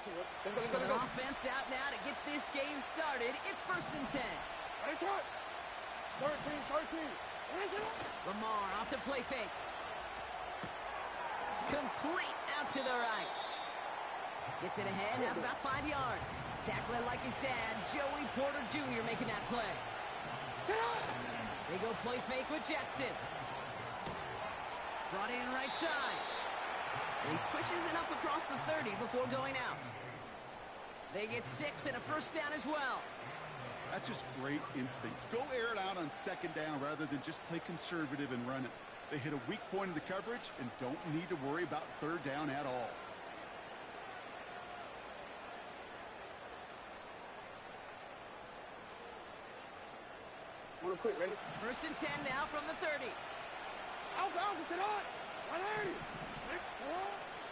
So the offense out now to get this game started. It's 1st and 10. 13. Lamar off the play fake. Complete out to the right. Gets it ahead, has about 5 yards. Tackling like his dad, Joey Porter Jr. making that play. They go play fake with Jackson. Brought in right side. And he pushes it up across the 30 before going out. They get 6 and a 1st down as well. That's just great instincts. Go air it out on 2nd down rather than just play conservative and run it. They hit a weak point of the coverage and don't need to worry about 3rd down at all. Real quick, ready? 1st and 10 now from the 30. Alpha, sit on! 180!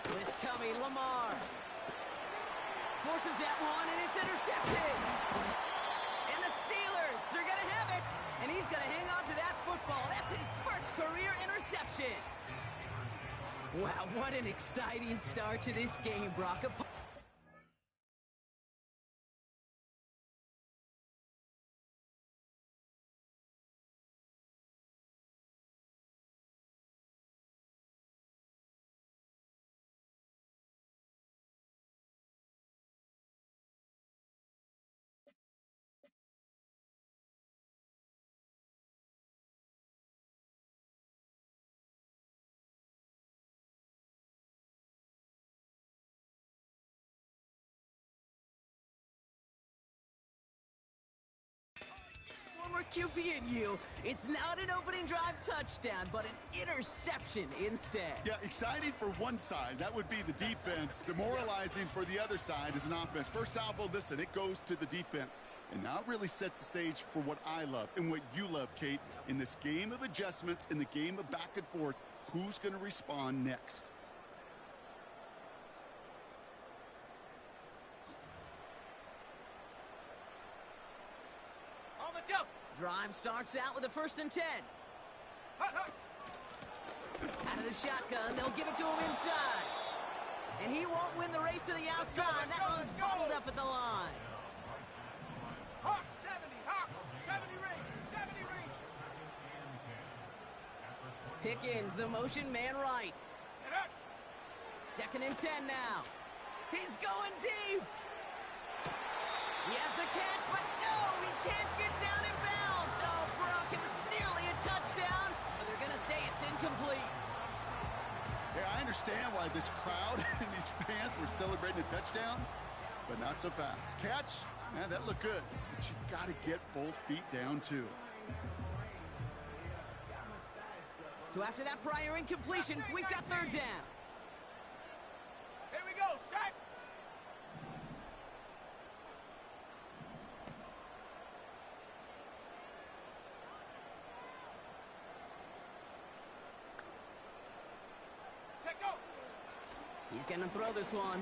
Blitz coming, Lamar. Forces that one, and it's intercepted. And the Steelers, they're going to have it. And he's going to hang on to that football. That's his 1st career interception. Wow, what an exciting start to this game, Brock. Former QB and you, it's not an opening drive touchdown, but an interception instead. Yeah, exciting for one side. That would be the defense. Demoralizing for the other side as an offense. First salvo, listen, it goes to the defense. And now it really sets the stage for what I love and what you love, Kate. In this game of adjustments, in the game of back and forth, who's going to respond next? Drive starts out with a 1st and 10. Out of the shotgun, they'll give it to him inside. And he won't win the race to the outside. That one's bottled up at the line. Hawks, 70 range. Pickens, the motion man right. 2nd and 10 now. He's going deep. He has the catch, but no, he can't get down in bounds. Oh, Brock, it was nearly a touchdown, but they're going to say it's incomplete. Yeah, I understand why this crowd and these fans were celebrating a touchdown, but not so fast. Catch, man, that looked good, but you got to get both feet down, too. So after that prior incompletion, we've got 3rd down. Here we go, sack! He's going to throw this one.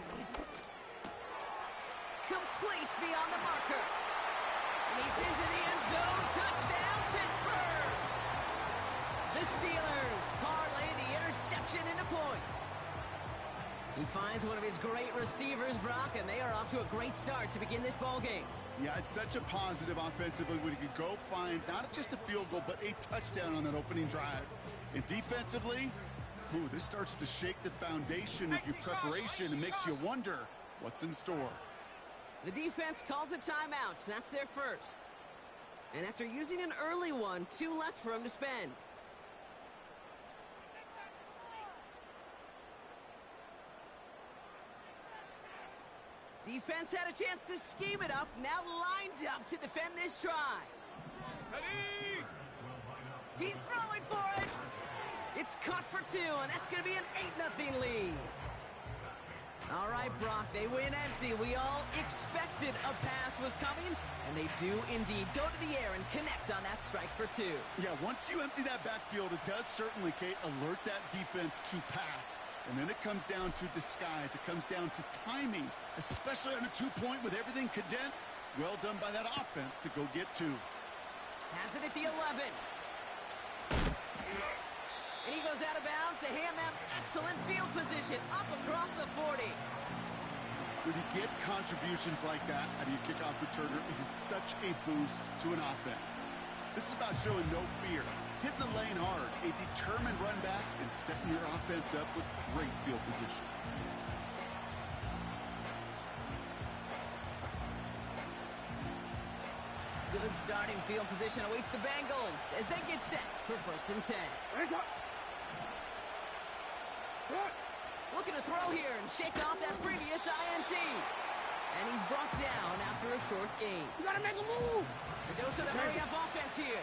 Complete beyond the marker. And he's into the end zone. Touchdown, Pittsburgh! The Steelers parlay the interception into points. He finds one of his great receivers, Brock, and they are off to a great start to begin this ball game. Yeah, it's such a positive offensively when he could go find not just a field goal, but a touchdown on that opening drive. And defensively, ooh, this starts to shake the foundation of your preparation and makes you wonder what's in store. The defense calls a timeout. That's their 1st. And after using an early one, 2 left for him to spend. Defense had a chance to scheme it up, now lined up to defend this try. Ready! He's throwing for it! It's caught for 2, and that's going to be an 8-0 lead. All right, Brock, they win empty. We all expected a pass was coming, and they do indeed go to the air and connect on that strike for 2. Yeah, once you empty that backfield, it does certainly, Kate, alert that defense to pass. And then it comes down to disguise. It comes down to timing, especially on a 2-point with everything condensed. Well done by that offense to go get 2. Has it at the 11. And he goes out of bounds to hand them excellent field position up across the 40. When you get contributions like that out of your kickoff returner, it is such a boost to an offense. This is about showing no fear, hitting the lane hard, a determined run back, and setting your offense up with great field position. Good starting field position awaits the Bengals as they get set for 1st and 10. Looking to throw here and shake off that previous INT. And he's brought down after a short gain. You gotta make a move. A dose of the hurry-up offense here.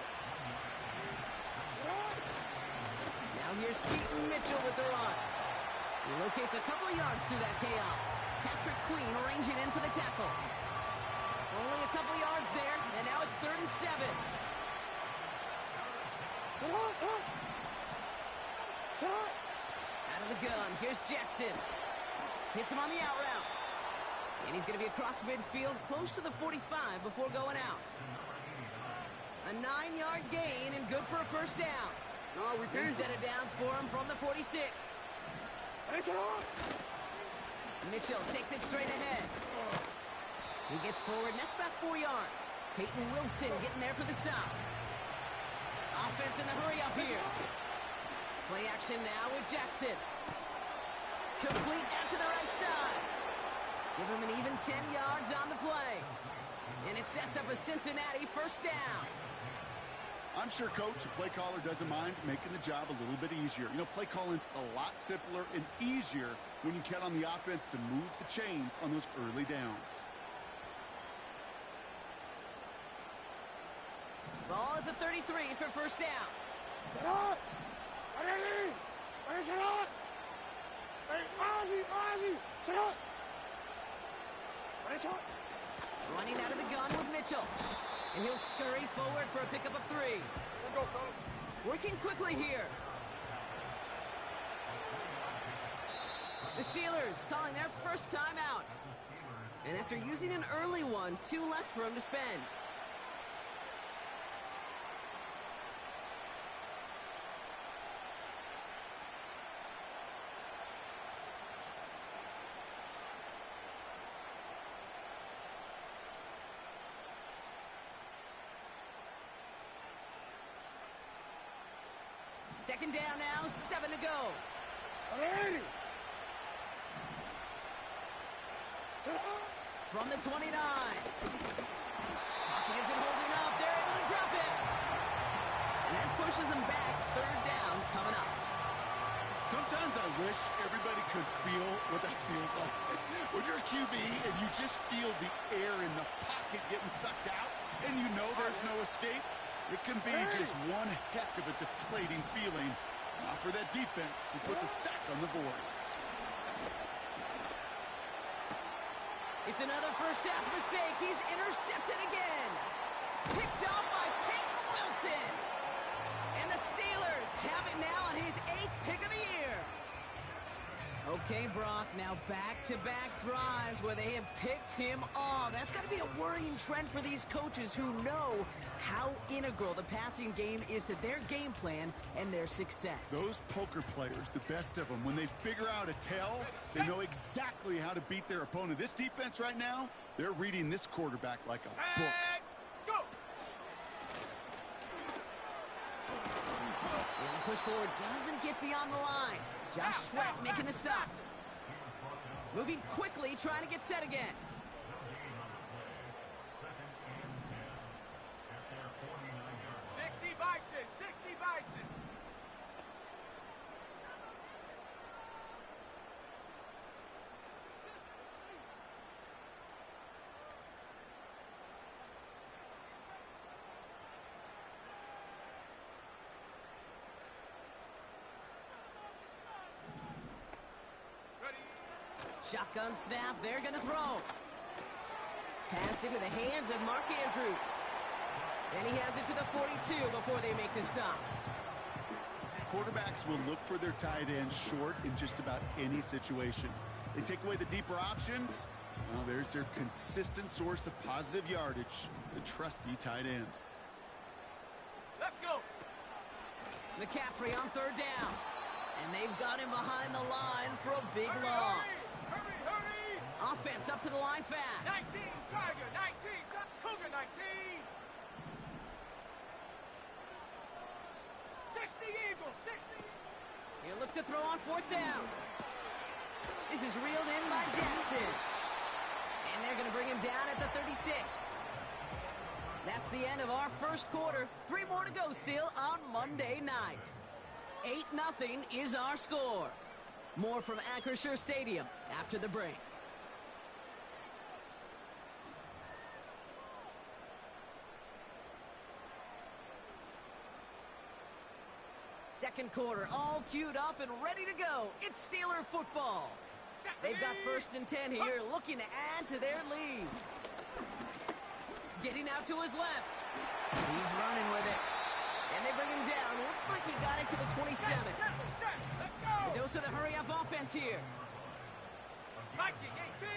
Now here's Keaton Mitchell with the run. He locates a couple of yards through that chaos. Patrick Queen ranging in for the tackle. Only a couple yards there, and now it's 3rd and 7. Out of the gun, here's Jackson. Hits him on the out route. And he's going to be across midfield, close to the 45 before going out. A 9-yard gain and good for a 1st down. No, we Two changed set of downs for him from the 46. Mitchell takes it straight ahead. He gets forward, and that's about 4 yards. Peyton Wilson getting there for the stop. Offense in the hurry-up here. Play action now with Jackson. Complete out to the right side. Give him an even 10 yards on the play. And it sets up a Cincinnati 1st down. I'm sure, Coach, the play caller doesn't mind making the job a little bit easier. You know, play calling's a lot simpler and easier when you count on the offense to move the chains on those early downs. Ball at the 33 for 1st down. Running out of the gun with Mitchell. And he'll scurry forward for a pickup of 3. Working quickly here. The Steelers calling their 1st timeout. And after using an early one, 2 left for him to spend. Second down now, 7 to go. From the 29. Pocket isn't holding up. They're able to drop it. And that pushes them back. 3rd down coming up. Sometimes I wish everybody could feel what that feels like. When you're a QB and you just feel the air in the pocket getting sucked out and you know there's no escape, it can be just one heck of a deflating feeling. Not for that defense, who puts a sack on the board. It's another 1st half mistake. He's intercepted again. Picked off by Peyton Wilson. And the Steelers have it now on his 8th pick of the year. Okay, Brock, now back-to-back drives where they have picked him off. That's got to be a worrying trend for these coaches who know how integral the passing game is to their game plan and their success. Those poker players, the best of them, when they figure out a tell, they know exactly how to beat their opponent. This defense right now, they're reading this quarterback like a book. Go! And the push forward doesn't get beyond the line. Josh Sweat making the stop. Moving quickly, trying to get set again. Shotgun snap, they're going to throw. Pass into the hands of Mark Andrews. And he has it to the 42 before they make the stop. Quarterbacks will look for their tight end short in just about any situation. They take away the deeper options. Well, there's their consistent source of positive yardage, the trusty tight end. Let's go. McCaffrey on 3rd down. And they've got him behind the line for a big loss. Hurry! Offense up to the line fast. 19, Tiger, 19, Cougar, 19. 60 Eagles, 60. He'll look to throw on fourth down. This is reeled in by Jackson. And they're going to bring him down at the 36. That's the end of our first quarter. 3 more to go still on Monday night. 8-0 is our score. More from Acrisure Stadium after the break. Second quarter, all queued up and ready to go. It's Steeler football. They've got 1st and 10 here, looking to add to their lead. Getting out to his left. He's running with it. And they bring him down. Looks like he got it to the 27. Let's go. A dose of the hurry-up offense here. Viking, 18.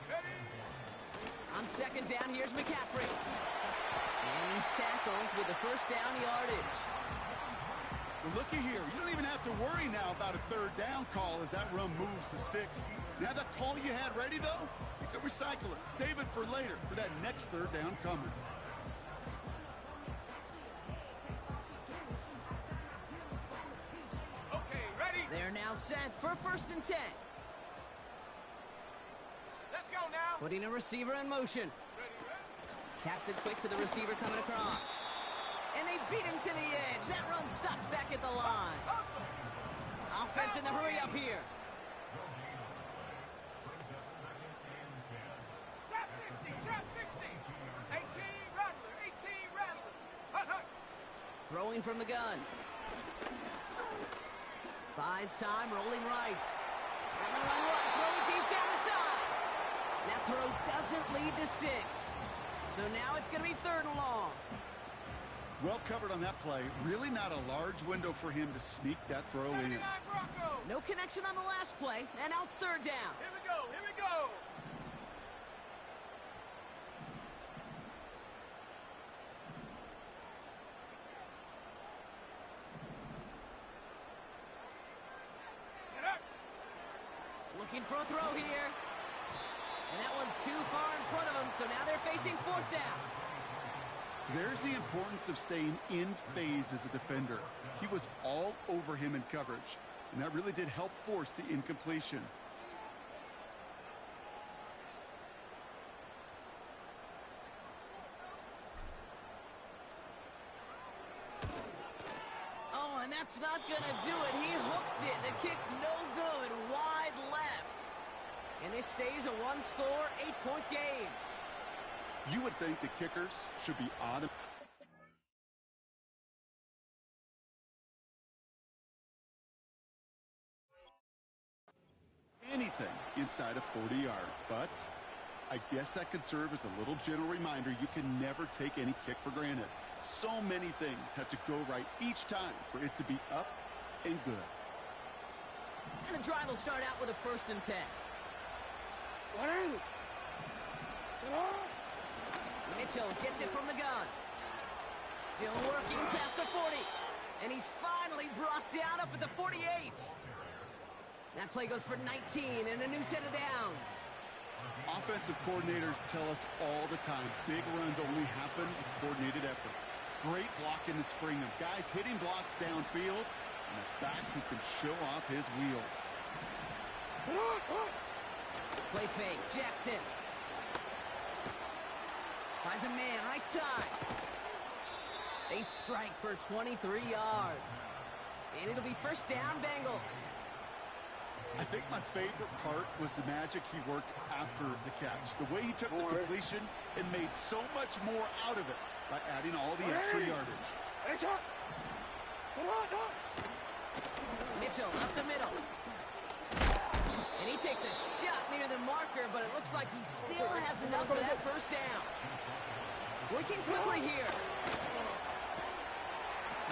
Ready. On 2nd down, here's McCaffrey. And he's tackled with the 1st down yardage. Well, looky here. You don't even have to worry now about a 3rd down call as that run moves the sticks. Now that call you had ready, though, you can recycle it. Save it for later for that next 3rd down coming. Okay, ready. They're now set for 1st and 10. Let's go now. Putting a receiver in motion. Ready, ready. Taps it quick to the receiver coming across. And they beat him to the edge. That run stopped back at the line. Hustle. Offense in the hurry-up here. Trap 60, trap 60. 18 Rattler, 18 Rattler. Hut, hut. Throwing from the gun. Buys time, rolling right. On the run right, throwing deep down the side. That throw doesn't lead to 6. So now it's going to be 3rd and long. Well covered on that play. Really not a large window for him to sneak that throw in. 79 Broncos. No connection on the last play, and now it's 3rd down. Here we go, here we go. Get up. Looking for a throw here. And that one's too far in front of him, so now they're facing 4th down. There's the importance of staying in phase as a defender. He was all over him in coverage, and that really did help force the incompletion. Oh, and that's not going to do it. He hooked it. The kick no good, wide left. And this stays a 1-score, 8-point game. You would think the kickers should be on anything inside of 40 yards, but I guess that could serve as a little gentle reminder you can never take any kick for granted. So many things have to go right each time for it to be up and good. And the drive will start out with a 1st and 10. Mitchell gets it from the gun. Still working past the 40. And he's finally brought down up at the 48. That play goes for 19 and a new set of downs. Offensive coordinators tell us all the time, big runs only happen with coordinated efforts. Great blocking to spring them. Guys hitting blocks downfield, and a back who can show off his wheels. Play fake, Jackson. Finds a man, right side. They strike for 23 yards. And it'll be 1st down, Bengals. I think my favorite part was the magic he worked after the catch. The way he took the completion and made so much more out of it by adding all the extra yardage. Mitchell up the middle. And he takes a shot near the marker, but it looks like he still has enough for that 1st down. Working quickly here.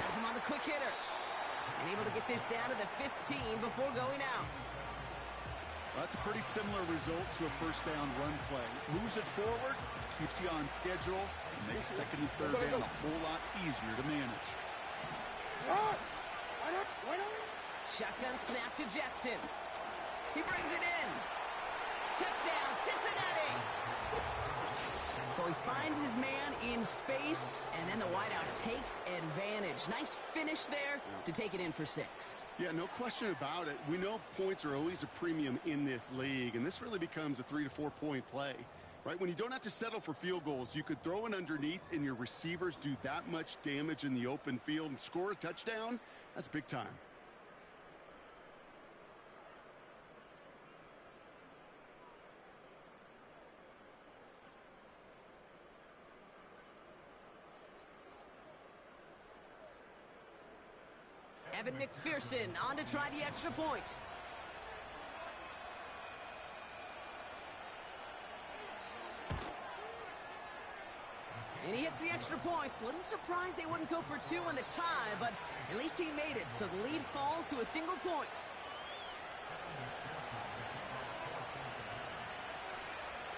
Has him on the quick hitter. And able to get this down to the 15 before going out. Well, that's a pretty similar result to a 1st down run play. Moves it forward, keeps you on schedule, and makes 2nd and 3rd down a whole lot easier to manage. Shotgun snap to Jackson. He brings it in. touchdown, Cincinnati. So he finds his man in space, and then the wideout takes advantage. Nice finish there to take it in for 6. Yeah, no question about it. We know points are always a premium in this league, and this really becomes a 3 to 4 point play. Right, when you don't have to settle for field goals, you could throw it underneath and your receivers do that much damage in the open field and score a touchdown. That's big time. Evan McPherson on to try the extra point. And he hits the extra points. Little surprised they wouldn't go for 2 in the tie, but at least he made it, so the lead falls to a single point.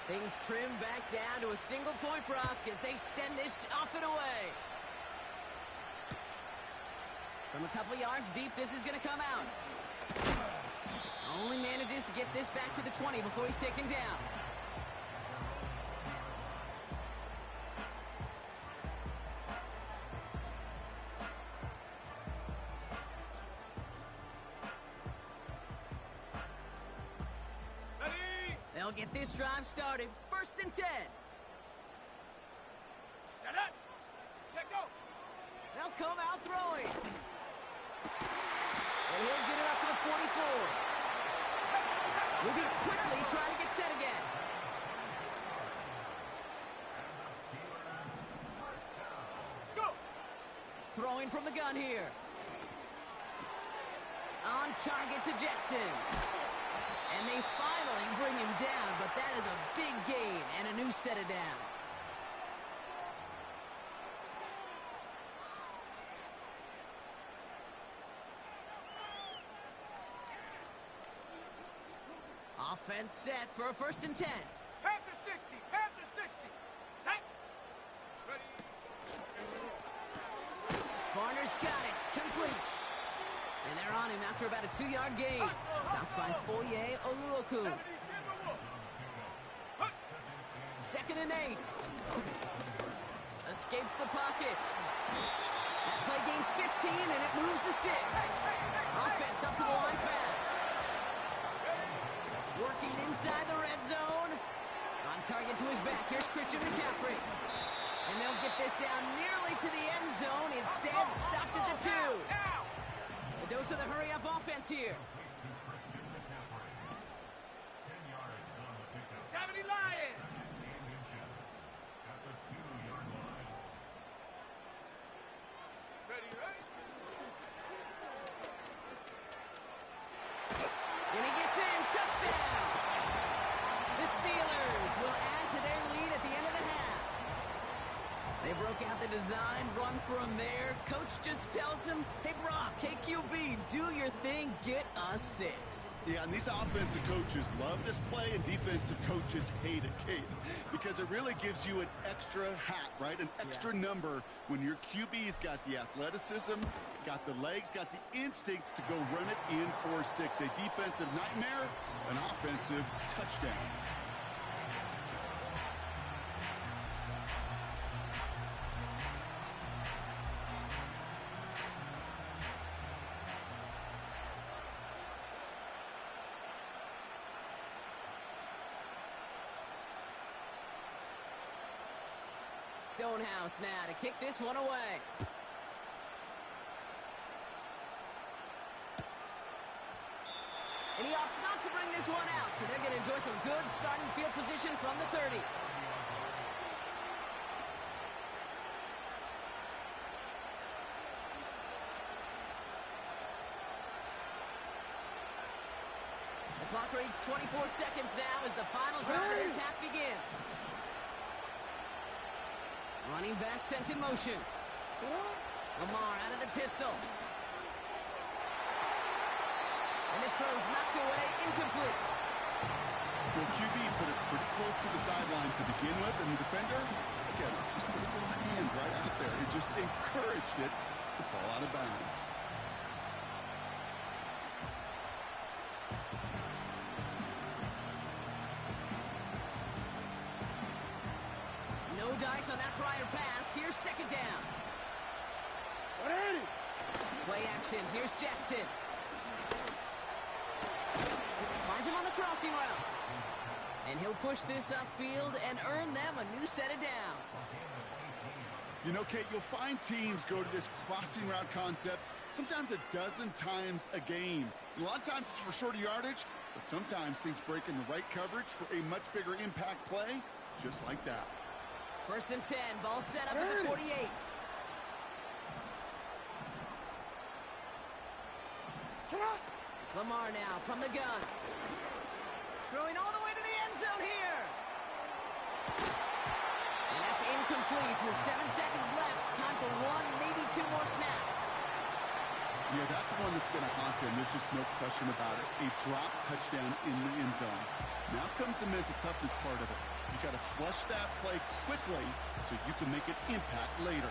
Things trim back down to a single point, Brock, as they send this off and away. From a couple yards deep, this is going to come out. Only manages to get this back to the 20 before he's taken down. They'll get this drive started. 1st and 10. Set up. Check go. They'll come out throwing. And he'll get it up to the 44. Moving quickly, trying to get set again. Go. Throwing from the gun here. On target to Jackson. And they finally bring him down, but that is a big gain and a new set of downs. Offense set for a 1st and 10. Panther 60. Panther 60. Set. Ready. Varner's got it. Complete. And they're on him after about a 2-yard gain. Stopped by Foye Oluoku. 2nd and 8. Escapes the pocket. That play gains 15, and it moves the sticks. Offense up to the line fast. Working inside the red zone. On target to his back. Here's Christian McCaffrey. And they'll get this down nearly to the end zone. Instead, stopped at the 2. A dose of the hurry-up offense here. 70 Lions. Ready, ready. And he gets in. Touchdown. The Steelers will add to their lead at the end of the half. They broke out the design run from there. Coach just tells him, hey, Brock, hey, QB, do your thing, get us 6. Yeah, and these offensive coaches love this play, and defensive coaches hate it, Kate, because it really gives you an extra hat, right? An extra number when your QB's got the athleticism, got the legs, got the instincts to go run it in for 6. A defensive nightmare, an offensive touchdown. Stonehouse now to kick this one away. And he opts not to bring this one out, so they're going to enjoy some good starting field position from the 30. The clock reads 24 seconds now as the final drive of this half begins. Running back sent in motion. Lamar out of the pistol. And this throw's knocked away, incomplete. Well, QB put it pretty close to the sideline to begin with, and the defender, again, just put his little hand right out there. It just encouraged it to fall out of bounds. twice on that prior pass. Here's second down. Play action. Here's Jackson. Finds him on the crossing route. And he'll push this upfield and earn them a new set of downs. You know, Kate, you'll find teams go to this crossing route concept sometimes a dozen times a game. A lot of times it's for shorter yardage, but sometimes things break in the right coverage for a much bigger impact play, just like that. 1st and 10, ball set up at the 48. Lamar now from the gun. Throwing all the way to the end zone here. And that's incomplete with 7 seconds left. Time for 1, maybe 2 more snaps. Yeah, that's the one that's going to haunt him. There's just no question about it. A drop touchdown in the end zone. Now comes the mental toughness part of it. You got to flush that play quickly so you can make an impact later.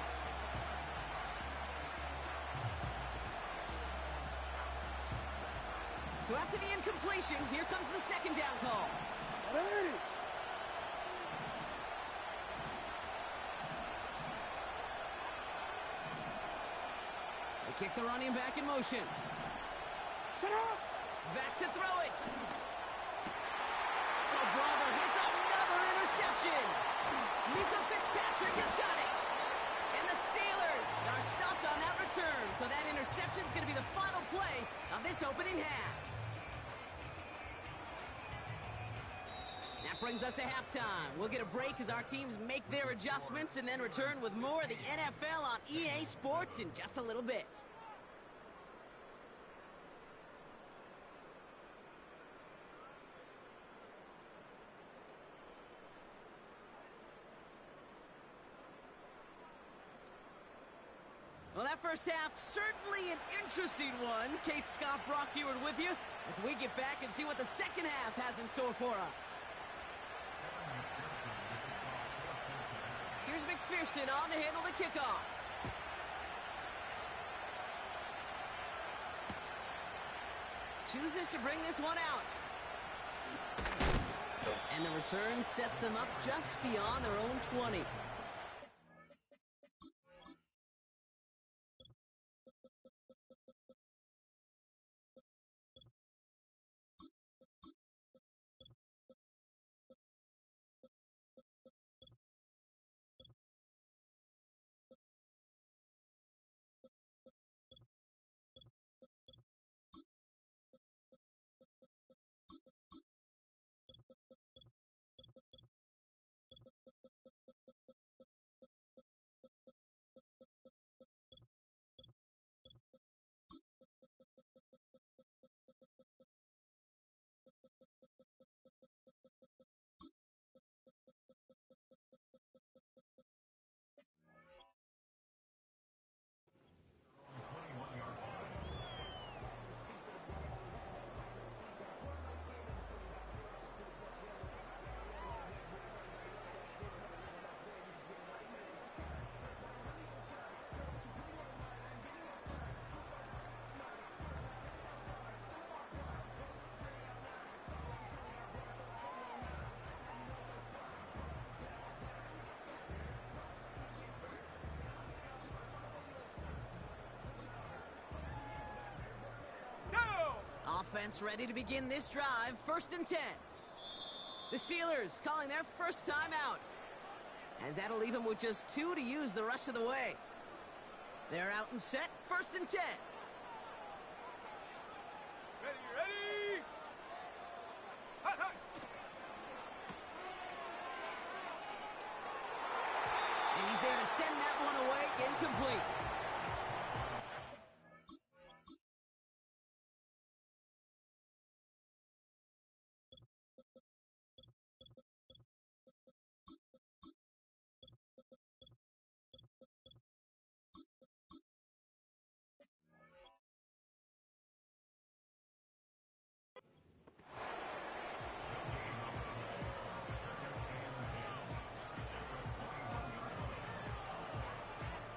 So after the incompletion, here comes the second down call. They kick the running back in motion. Back to throw it. Oh, brother, hits another interception. Mika Fitzpatrick has got it. And the Steelers are stopped on that return. So that interception is going to be the final play of this opening half. That brings us to halftime. We'll get a break as our teams make their adjustments and then return with more of the NFL on EA Sports in just a little bit. Well, that first half, certainly an interesting one. Kate Scott, Brock Heward with you as we get back and see what the second half has in store for us. Here's McPherson on to handle the kickoff. Chooses to bring this one out. And the return sets them up just beyond their own 20. Offense ready to begin this drive. 1st and 10. The Steelers calling their first time out, as that'll leave them with just 2 to use the rest of the way. They're out and set. 1st and 10. Ready? Hut, hut. And he's there to send that one away. Incomplete.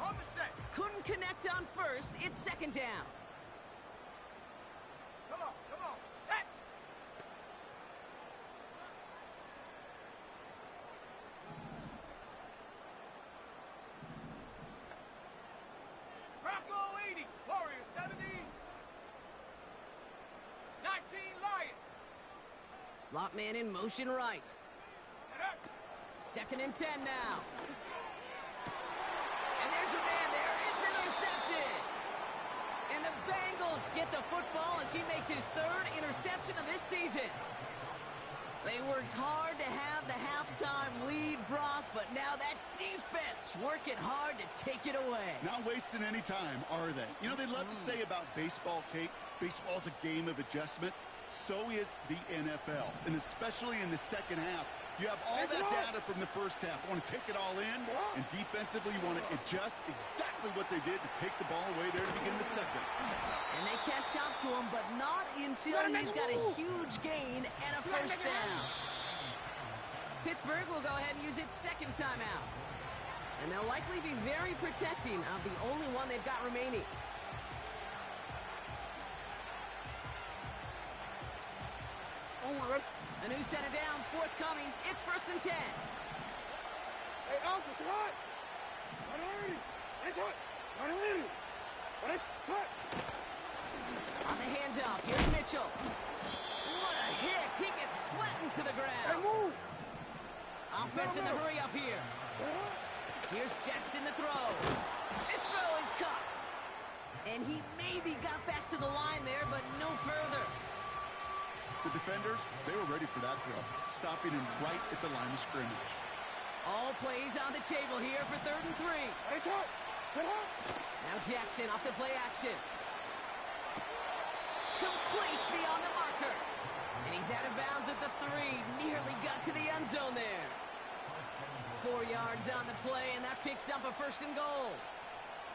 On the set. Couldn't connect on first. It's 2nd down. Come on, set. Slot man in motion right. 2nd and 10 now. And there's a man there. It's intercepted. And the Bengals get the football as he makes his 3rd interception of this season. They worked hard to have the halftime lead, Brock, but now that defense working hard to take it away. Not wasting any time, are they? You know, they love to say about baseball, Kate, baseball's a game of adjustments. So is the NFL, and especially in the second half. You have all that data from the first half. You want to take it all in, and defensively you want to adjust exactly what they did to take the ball away there to begin the second. And they catch up to him, but not until he's got a huge gain and a first down. Pittsburgh will go ahead and use its 2nd timeout. And they'll likely be very protecting of the only one they've got remaining. A new set of downs forthcoming. It's 1st and 10. Hey, Alpha, what? Nice hot. Cut. On the handoff, here's Mitchell. What a hit. He gets flattened to the ground. Hey, move. Offense in the hurry up here. Here's Jackson to throw. This throw is caught. And he maybe got back to the line there, but no further. The defenders, they were ready for that throw, stopping him right at the line of scrimmage. All plays on the table here for 3rd and 3. Hey, shot. Now Jackson off the play action. Complete beyond the marker. And he's out of bounds at the 3. Nearly got to the end zone there. 4 yards on the play, and that picks up a 1st and goal.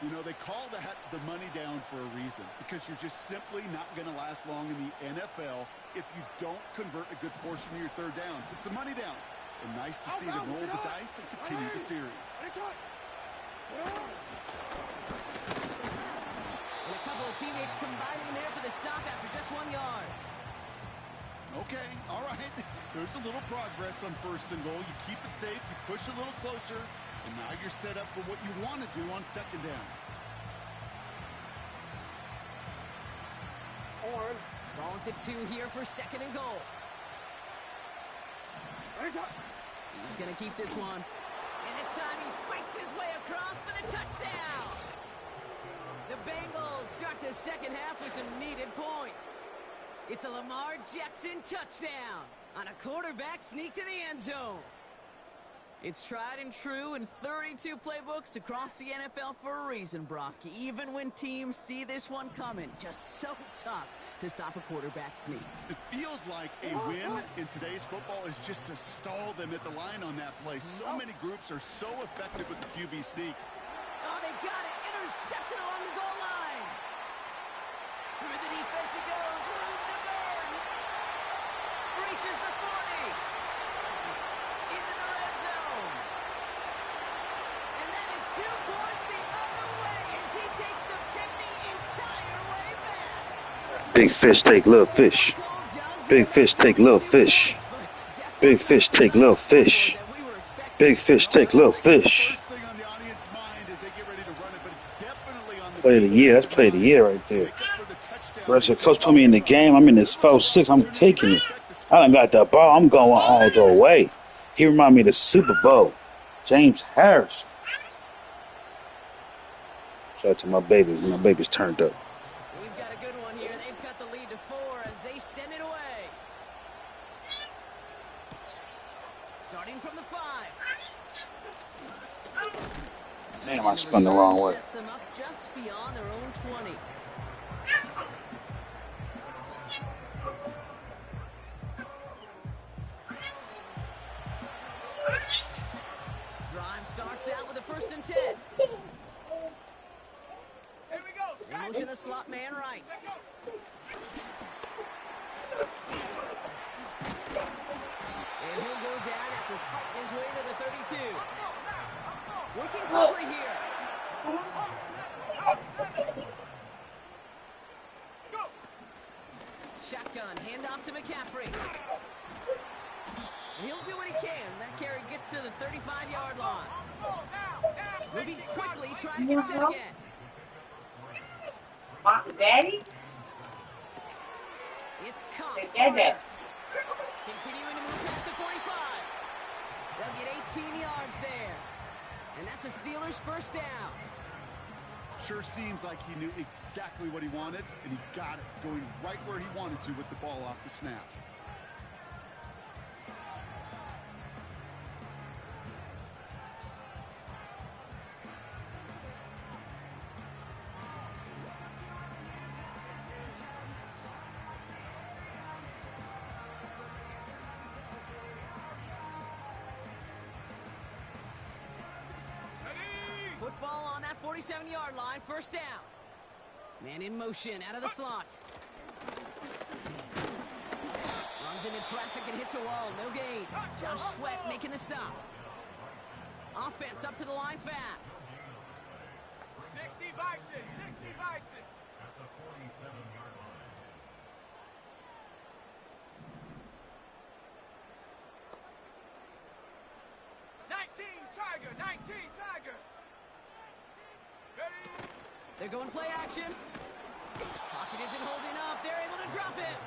You know, they call that the money down for a reason, because you're just simply not going to last long in the NFL if you don't convert a good portion of your 3rd downs. It's the money down. And nice to see them roll the dice and continue the series. And a couple of teammates combining there for the stop after just 1 yard. Okay, all right. There's a little progress on 1st and goal. You keep it safe, you push a little closer, and now you're set up for what you want to do on 2nd down. Ball at the 2 here for 2nd and goal. He's going to keep this one. And this time he fights his way across for the touchdown. The Bengals start the 2nd half with some needed points. It's a Lamar Jackson touchdown on a quarterback sneak to the end zone. It's tried and true in 32 playbooks across the NFL for a reason, Brock. Even when teams see this one coming, just so tough to stop a quarterback sneak. It feels like a win in today's football is just to stall them at the line on that play. So many groups are so effective with the QB sneak. Oh, they got it. Intercepted along the goal line. Through the defense it goes. Room to burn. Reaches the 40. Into the red zone. And that is 2 points the other way as he takes the pick the entire way back. Big fish take little fish. Big fish take little fish. Big fish take little fish. Big fish take little fish. Play of the year. That's play of the year right there. The coach put me in the game. I'm in this 4-6. I'm taking it. I done got that ball. I'm going all the way. He remind me of the Super Bowl. James Harris. Shout out to my babies. My babies turned up. We've got a good one here. They've cut the lead to 4 as they send it away. Starting from the 5. Damn, I spun the wrong way. Sets them up just beyond their own 20. Drive starts out with a 1st and 10. Here we go. In motion the slot man right. And he'll go down after fighting his way to the 32. Working quickly here. Shotgun, handoff to McCaffrey. And he'll do what he can. That carry gets to the 35-yard line. Moving quickly, trying to get set again. Daddy? It's caught. Dad. Continuing to move past the 45. They'll get 18 yards there. And that's a Steelers first down. Sure seems like he knew exactly what he wanted, and he got it, going right where he wanted to with the ball off the snap. Football on that 47-yard line, first down. Man in motion, out of the slot. Runs into traffic and hits a wall, no gain. Josh Sweat making the stop. Offense up to the line fast. 60 Bison, 60 Bison. At the 47-yard line. Tiger, 19 Tiger. Ready? They're going play action. Pocket isn't holding up. They're able to drop it.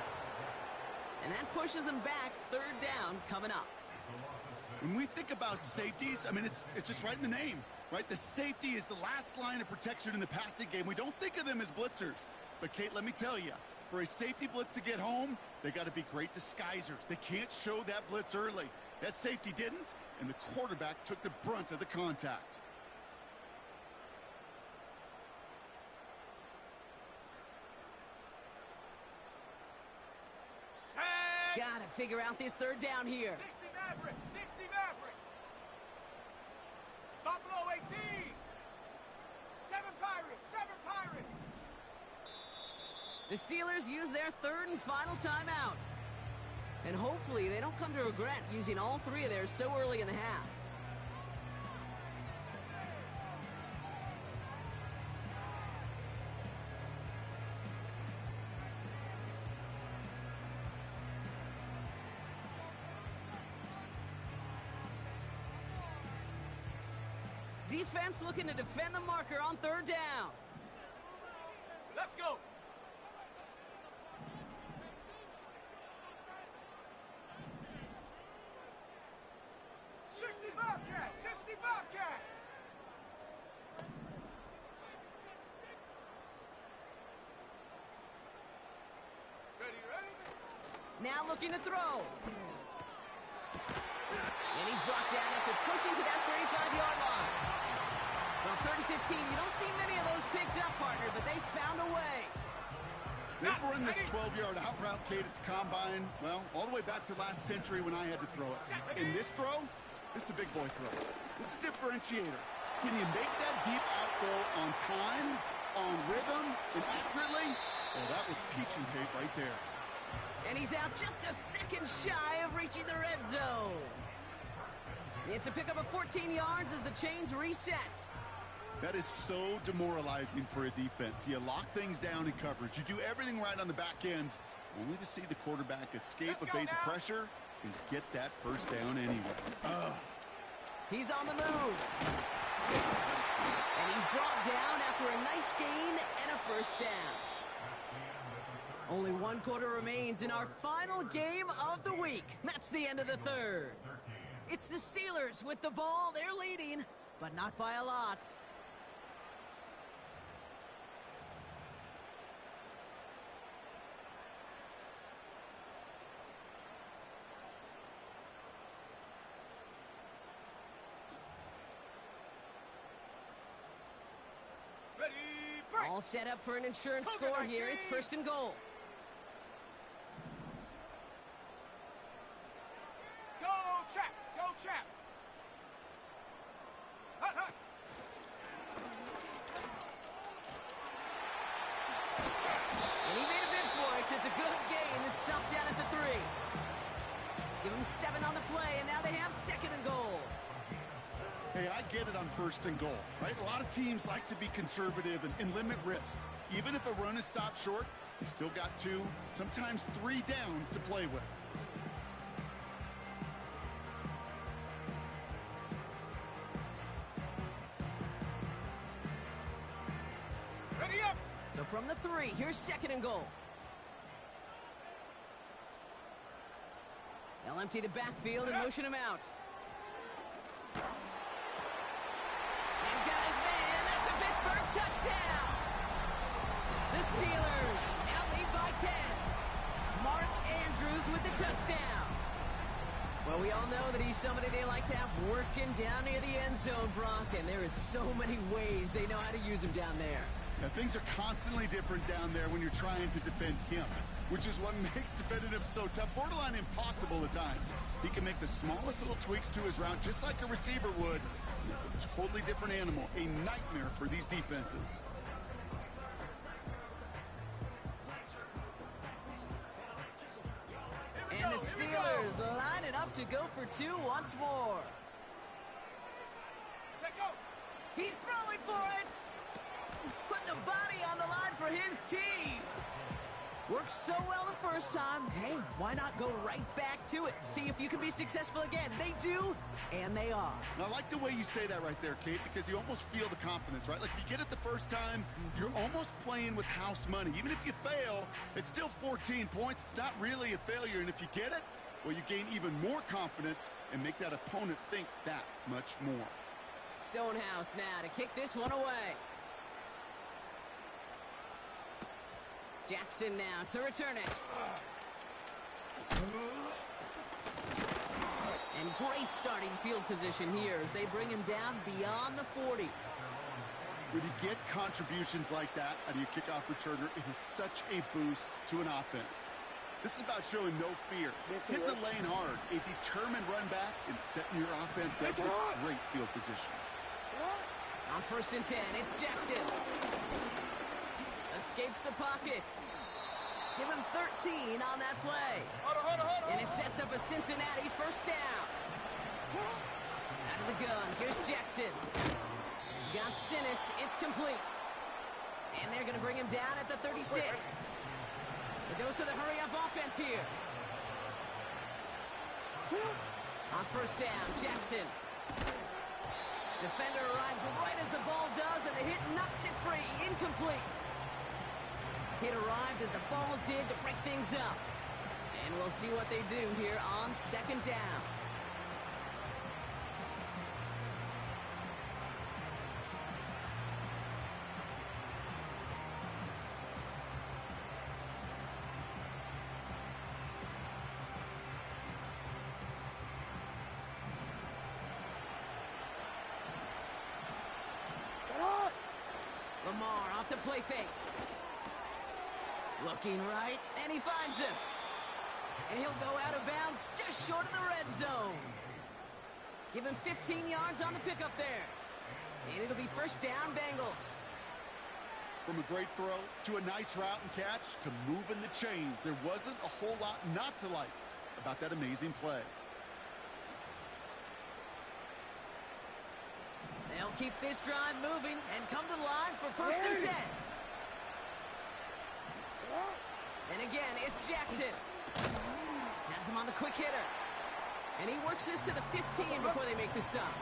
And that pushes them back. Third down coming up. When we think about safeties, I mean, it's just right in the name, right? The safety is the last line of protection in the passing game. We don't think of them as blitzers. But, Kate, let me tell you, for a safety blitz to get home, they got to be great disguisers. They can't show that blitz early. That safety didn't, and the quarterback took the brunt of the contact. Gotta figure out this third down here. 60 Maverick, 60 Maverick. Buffalo 18. 7 Pirates, 7 Pirates. The Steelers use their third and final timeout. And hopefully they don't come to regret using all three of theirs so early in the half. Defense looking to defend the marker on third down. Let's go. Bobcat, 60 Bobcat. Ready? Now looking to throw. And he's brought down after pushing to that 35-yard line. Well, 3rd and 15, you don't see many of those picked up, partner, but they found a way. They've run this 12-yard out route, Kate, at the combine, well, all the way back to last century when I had to throw it. In this throw, this is a big boy throw. It's a differentiator. Can you make that deep out throw on time, on rhythm, and accurately? Well, that was teaching tape right there. And he's out just a second shy of reaching the red zone. It's a pickup of 14 yards as the chains reset. That is so demoralizing for a defense. You lock things down in coverage. You do everything right on the back end, only to see the quarterback escape, evade the pressure, and get that first down anyway. He's on the move. And he's brought down after a nice gain and a first down. Only 1 quarter remains in our final game of the week. That's the end of the third. It's the Steelers with the ball. They're leading, but not by a lot. All set up for an insurance score here. It's 1st and goal. Go, Chap! Go, Chap! Hut, hut. And he made a bid for it. It's a good gain. It's stopped down at the 3. Give him 7 on the play, and now they have 2nd and goal. Hey, I get it on 1st and goal, right? A lot of teams like to be conservative and limit risk. Even if a run is stopped short, you still got 2, sometimes 3 downs to play with. Ready up! So from the 3, here's 2nd and goal. They'll empty the backfield and motion him out. And got his man. That's a Pittsburgh touchdown. The Steelers now lead by 10. Mark Andrews with the touchdown. Well, we all know that he's somebody they like to have working down near the end zone, Brock, and there is so many ways they know how to use him down there. Now, things are constantly different down there when you're trying to defend him, which is what makes defending him so tough, borderline impossible at times. He can make the smallest little tweaks to his route just like a receiver would. And it's a totally different animal, a nightmare for these defenses. And the Steelers line it up to go for two once more. Check go. He's throwing for it. Put the body on the line for his team. Worked so well the first time. Hey, why not go right back to it? See if you can be successful again. They do, and they are. I like the way you say that right there, Kate, because you almost feel the confidence, right? Like, if you get it the first time, you're almost playing with house money. Even if you fail, it's still 14 points. It's not really a failure, and if you get it, well, you gain even more confidence and make that opponent think that much more. Stonehouse now to kick this one away. Jackson now to return it. And great starting field position here as they bring him down beyond the 40. When you get contributions like that out of your kickoff returner, it is such a boost to an offense. This is about showing no fear, hitting the lane hard, a determined run back, and setting your offense up with great field position. On 1st and 10, it's Jackson. Escapes the pocket. Give him 13 on that play. And it sets up a Cincinnati first down. Out of the gun, here's Jackson. Got Sinnott, it's complete. And they're going to bring him down at the 36. A dose of the hurry-up offense here. On 1st down, Jackson. Defender arrives right as the ball does, and the hit knocks it free. Incomplete. Hit arrived as the ball did to break things up. And we'll see what they do here on 2nd down. Lamar off the play fake. Looking right, and he finds him. And he'll go out of bounds just short of the red zone. Give him 15 yards on the pickup there. And it'll be 1st down, Bengals. From a great throw to a nice route and catch to moving the chains, there wasn't a whole lot not to like about that amazing play. They'll keep this drive moving and come to the line for 1st and 10. And again, it's Jackson. Has him on the quick hitter. And he works this to the 15 before they make the stop.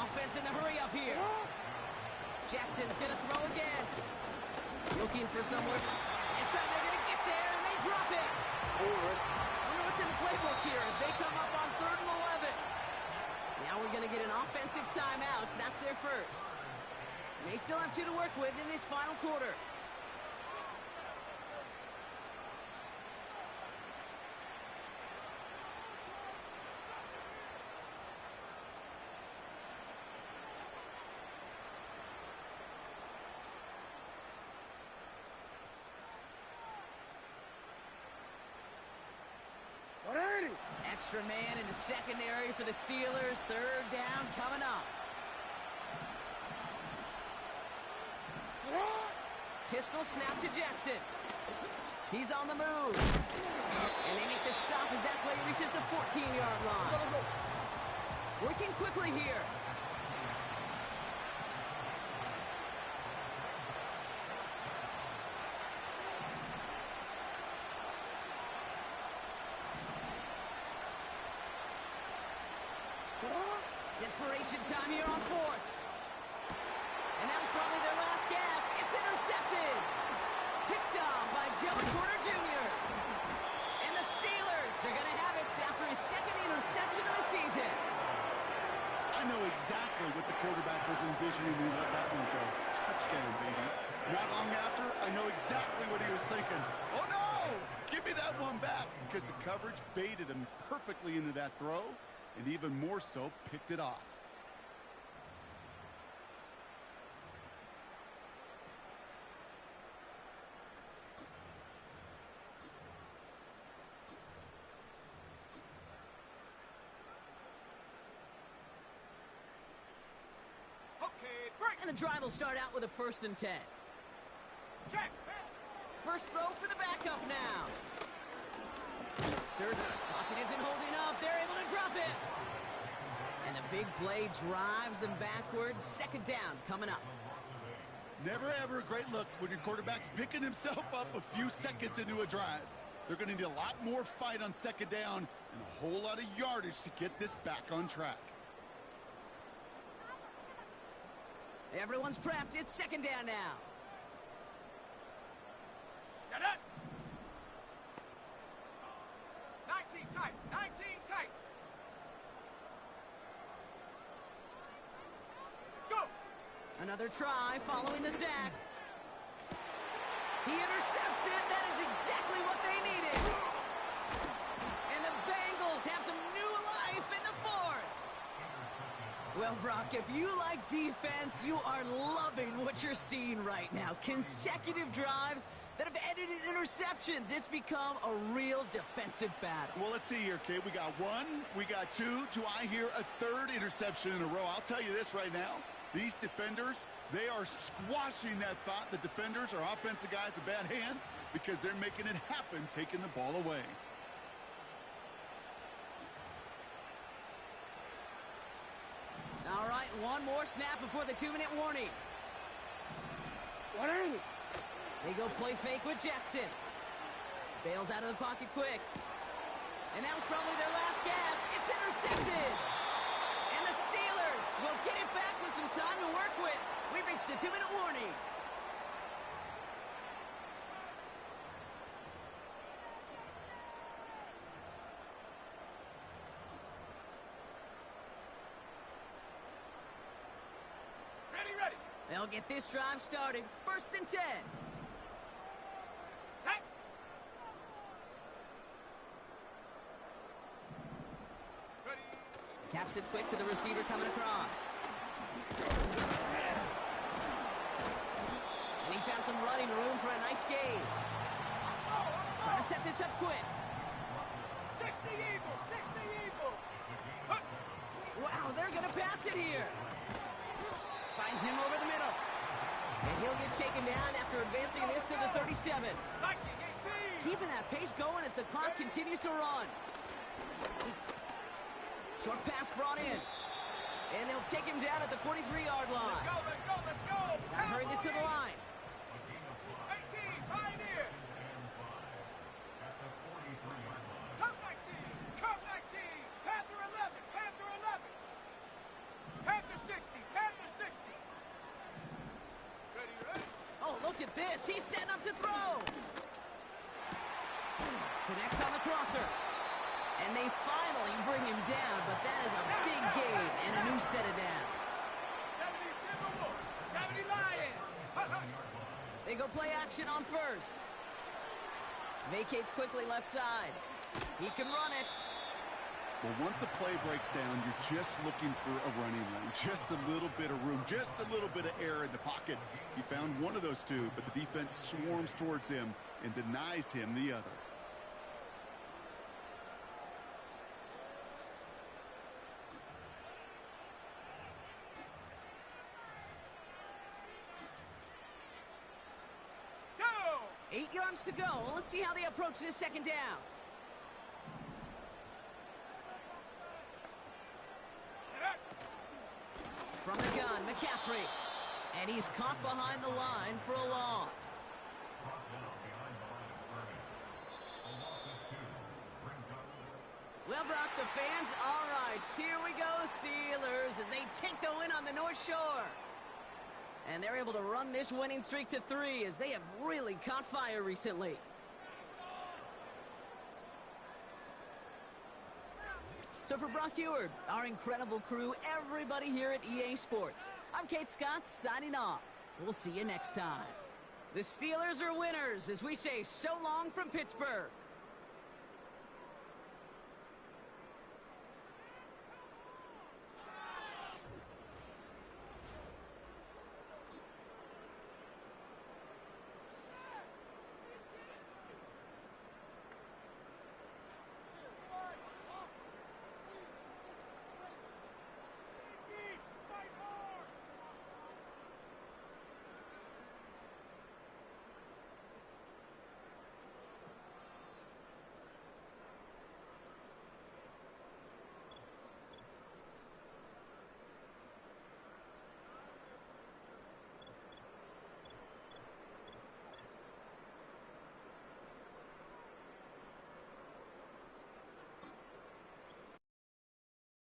Offense in the hurry up here. Jackson's going to throw again. Looking for someone. This time they're going to get there, and they drop it. I wonder what's in the playbook here as they come up on 3rd and 11. Now we're going to get an offensive timeout. That's their first. They still have 2 to work with in this final quarter. Extra man in the secondary for the Steelers. 3rd down coming up. Pistol snap to Jackson. He's on the move. And they make the stop as that play reaches the 14-yard line. Working quickly here. Desperation time here on 4th. And that was probably their last gasp. It's intercepted. Picked off by Joey Porter Jr. And the Steelers are going to have it guy's second interception of the season. I know exactly what the quarterback was envisioning when he let that one go. Touchdown, baby. Not long after, I know exactly what he was thinking. Oh, no! Give me that one back, because the coverage baited him perfectly into that throw, and even more so, picked it off. And the drive will start out with a 1st and 10. Check. First throw for the backup now. Surgeon, pocket isn't holding up. They're able to drop it. And the big play drives them backwards. 2nd down coming up. Never ever a great look when your quarterback's picking himself up a few seconds into a drive. They're going to need a lot more fight on 2nd down and a whole lot of yardage to get this back on track. Everyone's prepped. It's 2nd down now. Set up. 19 tight. 19 tight. Go. Another try following the sack. He intercepts it. That is exactly what they needed. And the Bengals have some new life in the 4th. Well, Brock, if you like defense, you are loving what you're seeing right now. Consecutive drives that have ended in interceptions. It's become a real defensive battle. Well, let's see here, Kate. We got 1, we got 2. Do I hear a 3rd interception in a row? I'll tell you this right now. These defenders, they are squashing that thought. The defenders are offensive guys with bad hands because they're making it happen, taking the ball away. All right, one more snap before the 2-minute warning. They go play fake with Jackson. Bails out of the pocket quick. And that was probably their last gasp. It's intercepted. And the Steelers will get it back with some time to work with. We've reached the 2-minute warning. Ready. They'll get this drive started. 1st and 10. Set. Ready. Taps it quick to the receiver coming across. And he found some running room for a nice gain. Trying to set this up quick. 60 Eagles. 60 Eagles. Huh. Wow, they're going to pass it here. Finds him over the middle. And he'll get taken down after advancing this to the 37. Lightning 18. Keeping that pace going as the clock continues to run. Short pass brought in. And they'll take him down at the 43-yard line. Let's go. Gotta hurry this to the line. 18, Pioneer. Cup 19, Panther 11, Panther 60, Panther 60. Ready. Oh, look at this. He's setting up to throw. Connects on the crosser. And they finally bring him down, but that is a big gain and a new set of downs. 70 Timberwolves, 70 Lions. They go play action on 1st. Vacates quickly left side. He can run it. Well, once a play breaks down, you're just looking for a running lane. Just a little bit of room, just a little bit of air in the pocket. He found one of those two, but the defense swarms towards him and denies him the other. Go! 8 yards to go. Let's see how they approach this 2nd down. From the gun, McCaffrey. And he's caught behind the line for a loss. Well, Brock, the fans, all right, here we go, Steelers, as they take the win on the North Shore. And they're able to run this winning streak to 3 as they have really caught fire recently. So for Brock Eward, our incredible crew, everybody here at EA Sports, I'm Kate Scott signing off. We'll see you next time. The Steelers are winners as we say so long from Pittsburgh.